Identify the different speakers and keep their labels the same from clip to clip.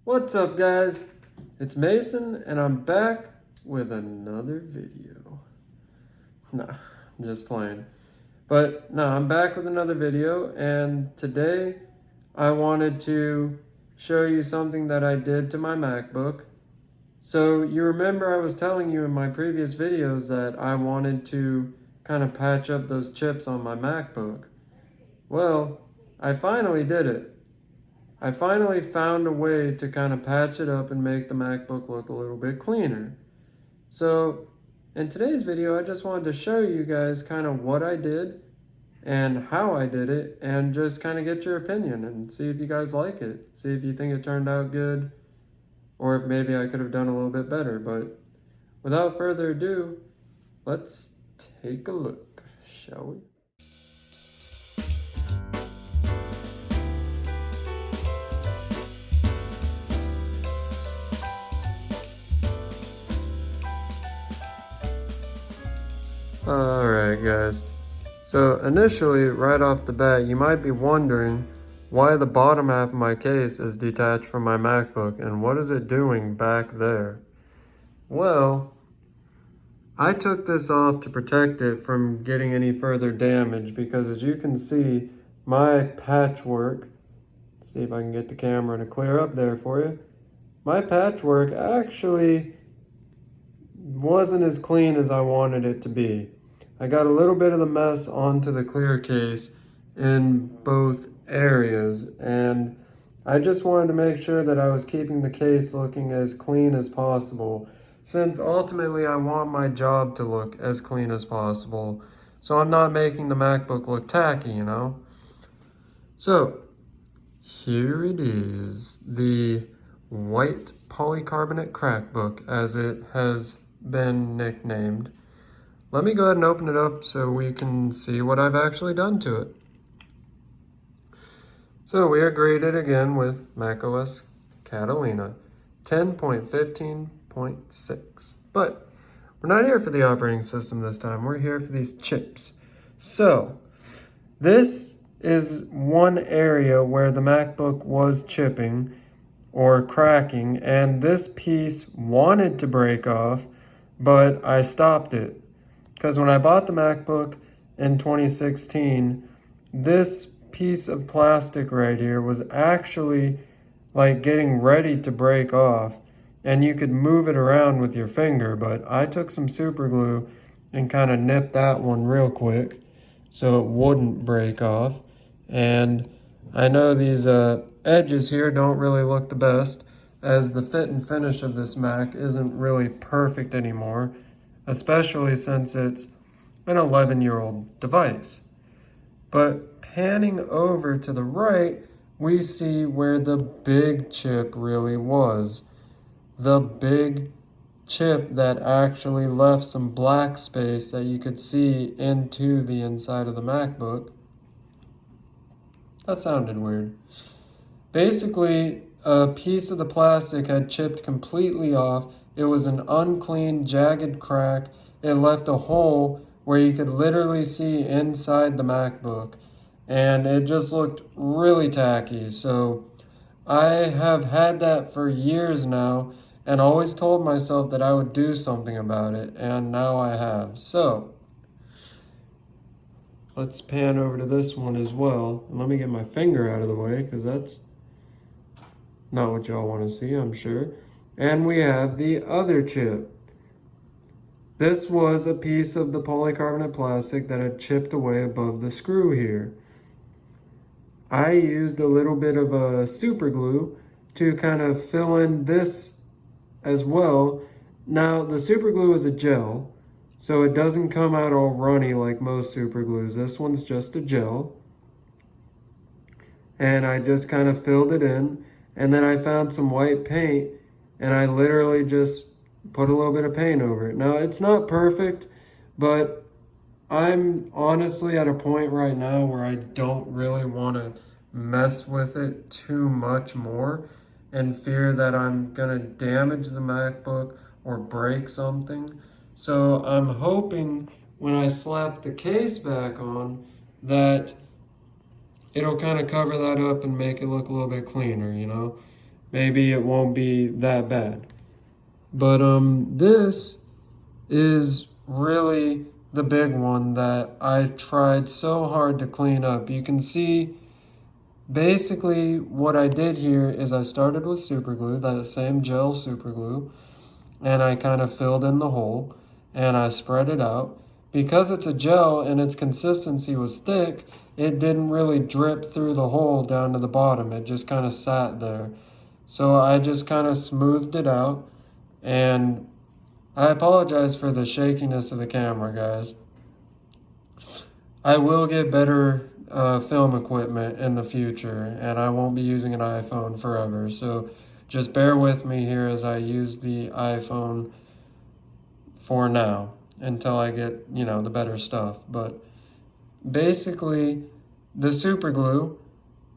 Speaker 1: What's up, guys? It's Mason and I'm back with another video. Nah, I'm just playing. But no, I'm back with another video, and today I wanted to show you something that I did to my MacBook. So you remember I was telling you in my previous videos that I wanted to kind of patch up those chips on my MacBook. Well, I finally did it. I finally found a way to kind of patch it up and make the MacBook look a little bit cleaner. So in today's video, I just wanted to show you guys kind of what I did and how I did it, and just kind of get your opinion and see if you guys like it. See if you think it turned out good, or if maybe I could have done a little bit better. But without further ado, let's take a look, shall we? Alright guys, so initially right off the bat you might be wondering why the bottom half of my case is detached from my MacBook and what is it doing back there. Well, I took this off to protect it from getting any further damage because, as you can see, my patchwork, see if I can get the camera to clear up there for you, my patchwork actually wasn't as clean as I wanted it to be. I got a little bit of the mess onto the clear case in both areas, and I just wanted to make sure that I was keeping the case looking as clean as possible, since ultimately I want my job to look as clean as possible, so I'm not making the MacBook look tacky, you know? So, here it is, the white polycarbonate crackbook, as it has been nicknamed. Let me go ahead and open it up so we can see what I've actually done to it. So we are graded again with macOS Catalina 10.15.6. But we're not here for the operating system this time. We're here for these chips. So this is one area where the MacBook was chipping or cracking, and this piece wanted to break off, but I stopped it. Because when I bought the MacBook in 2016, this piece of plastic right here was actually like getting ready to break off, and you could move it around with your finger, but I took some super glue and kind of nipped that one real quick so it wouldn't break off. And I know these edges here don't really look the best, as the fit and finish of this Mac isn't really perfect anymore, especially since it's an 11-year-old device. But panning over to the right, we see where the big chip really was. The big chip that actually left some black space that you could see into the inside of the MacBook. That sounded weird. Basically, a piece of the plastic had chipped completely off. It was an unclean, jagged crack. It left a hole where you could literally see inside the MacBook, and it just looked really tacky. So I have had that for years now and always told myself that I would do something about it, and now I have. So let's pan over to this one as well. And let me get my finger out of the way, because that's not what y'all want to see, I'm sure. And we have the other chip. This was a piece of the polycarbonate plastic that had chipped away above the screw here. I used a little bit of a super glue to kind of fill in this as well. Now, the super glue is a gel, so it doesn't come out all runny like most super glues. This one's just a gel. And I just kind of filled it in. And then I found some white paint, and I literally just put a little bit of paint over it. Now, it's not perfect, but I'm honestly at a point right now where I don't really want to mess with it too much more and fear that I'm going to damage the MacBook or break something. So I'm hoping when I slap the case back on that it'll kind of cover that up and make it look a little bit cleaner, you know? maybe it won't be that bad. But this is really the big one that I tried so hard to clean up. You can see basically what I did here is I started with super glue, that same gel super glue, and I kind of filled in the hole and I spread it out. Because it's a gel and its consistency was thick, it didn't really drip through the hole down to the bottom. It just kind of sat there. So I just kind of smoothed it out, and I apologize for the shakiness of the camera, guys. I will get better film equipment in the future, and I won't be using an iPhone forever. So just bear with me here as I use the iPhone for now until I get, the better stuff. But basically, the super glue,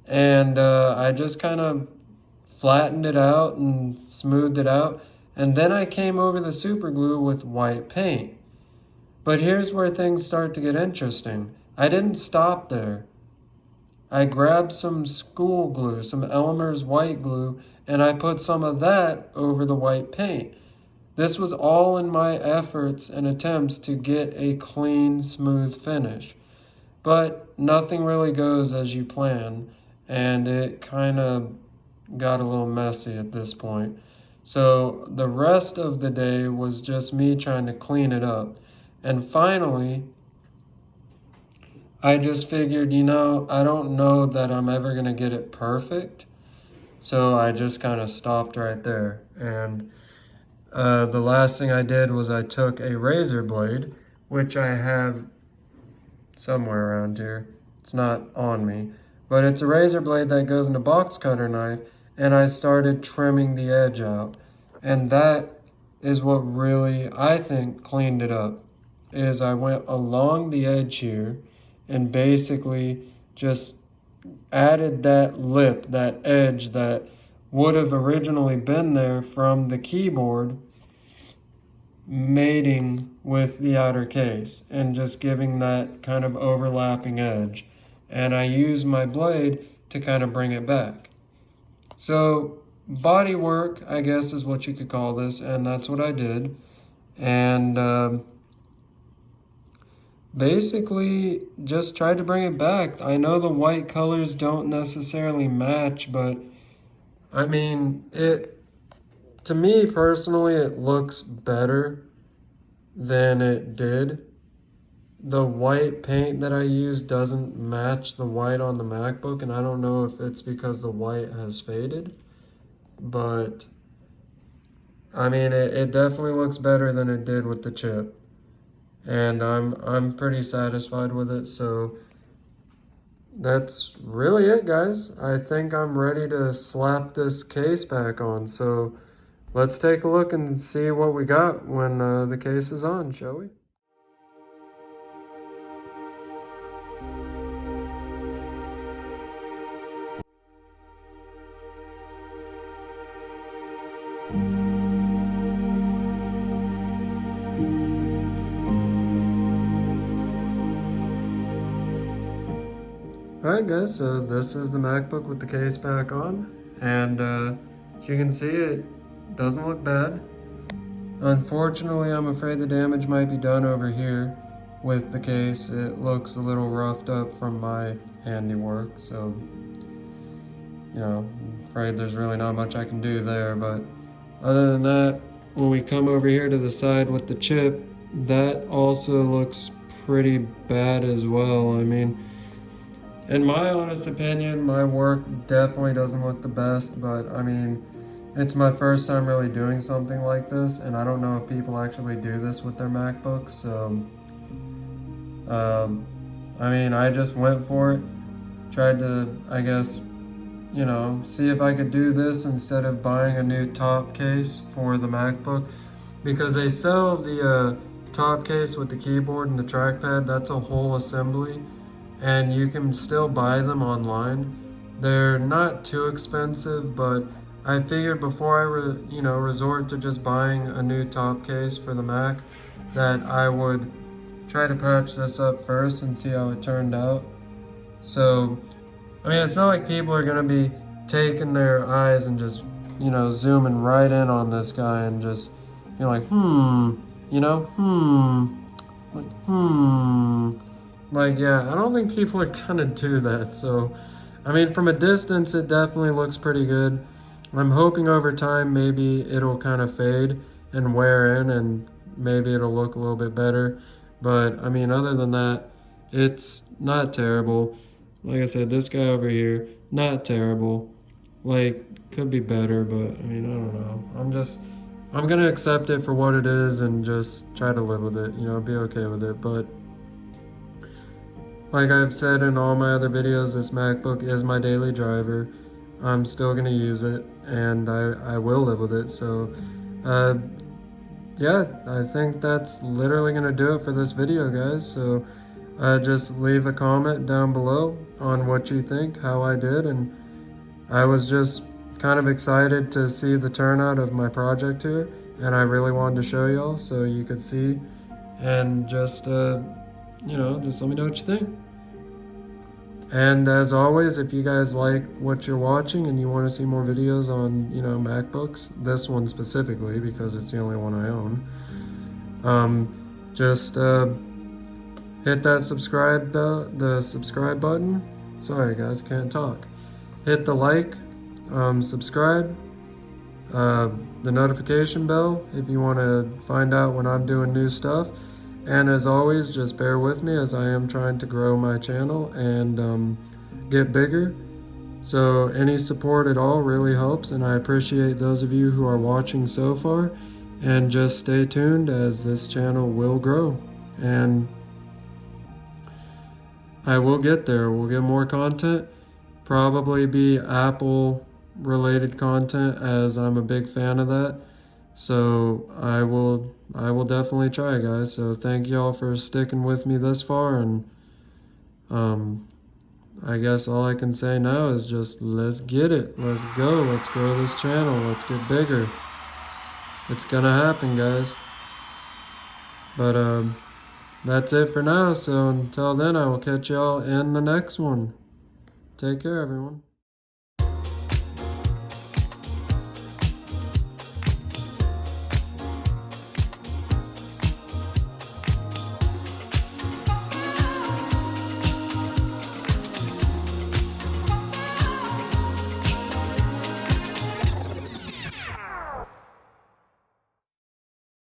Speaker 1: and I just kind of flattened it out and smoothed it out. And then I came over the super glue with white paint. But here's where things start to get interesting. I didn't stop there. I grabbed some school glue, some Elmer's white glue, and I put some of that over the white paint. This was all in my efforts and attempts to get a clean, smooth finish. But nothing really goes as you plan, and it kind of got a little messy at this point. So the rest of the day was just me trying to clean it up. And finally, I just figured, I don't know that I'm ever going to get it perfect. So I just kind of stopped right there. And the last thing I did was I took a razor blade, which I have somewhere around here. It's not on me. But it's a razor blade that goes in a box cutter knife, and I started trimming the edge out. And that is what really, I think, cleaned it up, is I went along the edge here and basically just added that lip, that edge that would have originally been there from the keyboard mating with the outer case and just giving that kind of overlapping edge. And I used my blade to kind of bring it back. So body work, I guess, is what you could call this, and that's what I did. And basically just tried to bring it back. I know the white colors don't necessarily match, but I mean, to me personally, it looks better than it did. The white paint that I use doesn't match the white on the MacBook, and I don't know if it's because the white has faded, but I mean, it definitely looks better than it did with the chip. And I'm pretty satisfied with it. So that's really it, guys. I think I'm ready to slap this case back on. So let's take a look and see what we got when the case is on, shall we? Alright guys, so this is the MacBook with the case back on, and as you can see, it doesn't look bad. Unfortunately, I'm afraid the damage might be done over here with the case. It looks a little roughed up from my handiwork, so I'm afraid there's really not much I can do there. But other than that, when we come over here to the side with the chip, that also looks pretty bad as well. I mean, in my honest opinion, my work definitely doesn't look the best, but I mean, it's my first time really doing something like this, and I don't know if people actually do this with their MacBooks, so I mean, I just went for it, tried to, I guess, see if I could do this instead of buying a new top case for the MacBook, because they sell the top case with the keyboard and the trackpad. That's a whole assembly, and you can still buy them online. They're not too expensive, but I figured before I resort to just buying a new top case for the Mac, that I would try to patch this up first and see how it turned out. So I mean, it's not like people are gonna be taking their eyes and just you know, zooming right in on this guy and just be like, you know, like, yeah, I don't think people are gonna do that. So, I mean, from a distance, it definitely looks pretty good. I'm hoping over time maybe it'll kind of fade and wear in and maybe it'll look a little bit better. But, I mean, other than that, it's not terrible. Like I said, this guy over here, not terrible. Like, could be better, but, I mean, I don't know. I'm gonna accept it for what it is and just try to live with it, you know, be okay with it. But like I've said in all my other videos, this MacBook is my daily driver. I'm still gonna use it, and I will live with it. So, yeah, I think that's literally gonna do it for this video, guys. So, just leave a comment down below on what you think, how I did, and I was just kind of excited to see the turnout of my project here, and I really wanted to show y'all so you could see, and just you know, just let me know what you think. And as always, if you guys like what you're watching and you want to see more videos on, you know, MacBooks, this one specifically because it's the only one I own, just hit that subscribe the subscribe button. Sorry guys, I can't talk. Hit the like, subscribe, the notification bell if you want to find out when I'm doing new stuff. And as always, just bear with me as I am trying to grow my channel and get bigger. So any support at all really helps, and I appreciate those of you who are watching so far. And just stay tuned as this channel will grow. And I will get there. We'll get more content. Probably be Apple related content as I'm a big fan of that. So I will definitely try, guys. So thank y'all for sticking with me this far, and I guess all I can say now is just let's get it. Let's go. Let's grow this channel. Let's get bigger. It's gonna happen, guys. But that's it for now. So until then, I will catch y'all in the next one. Take care, everyone.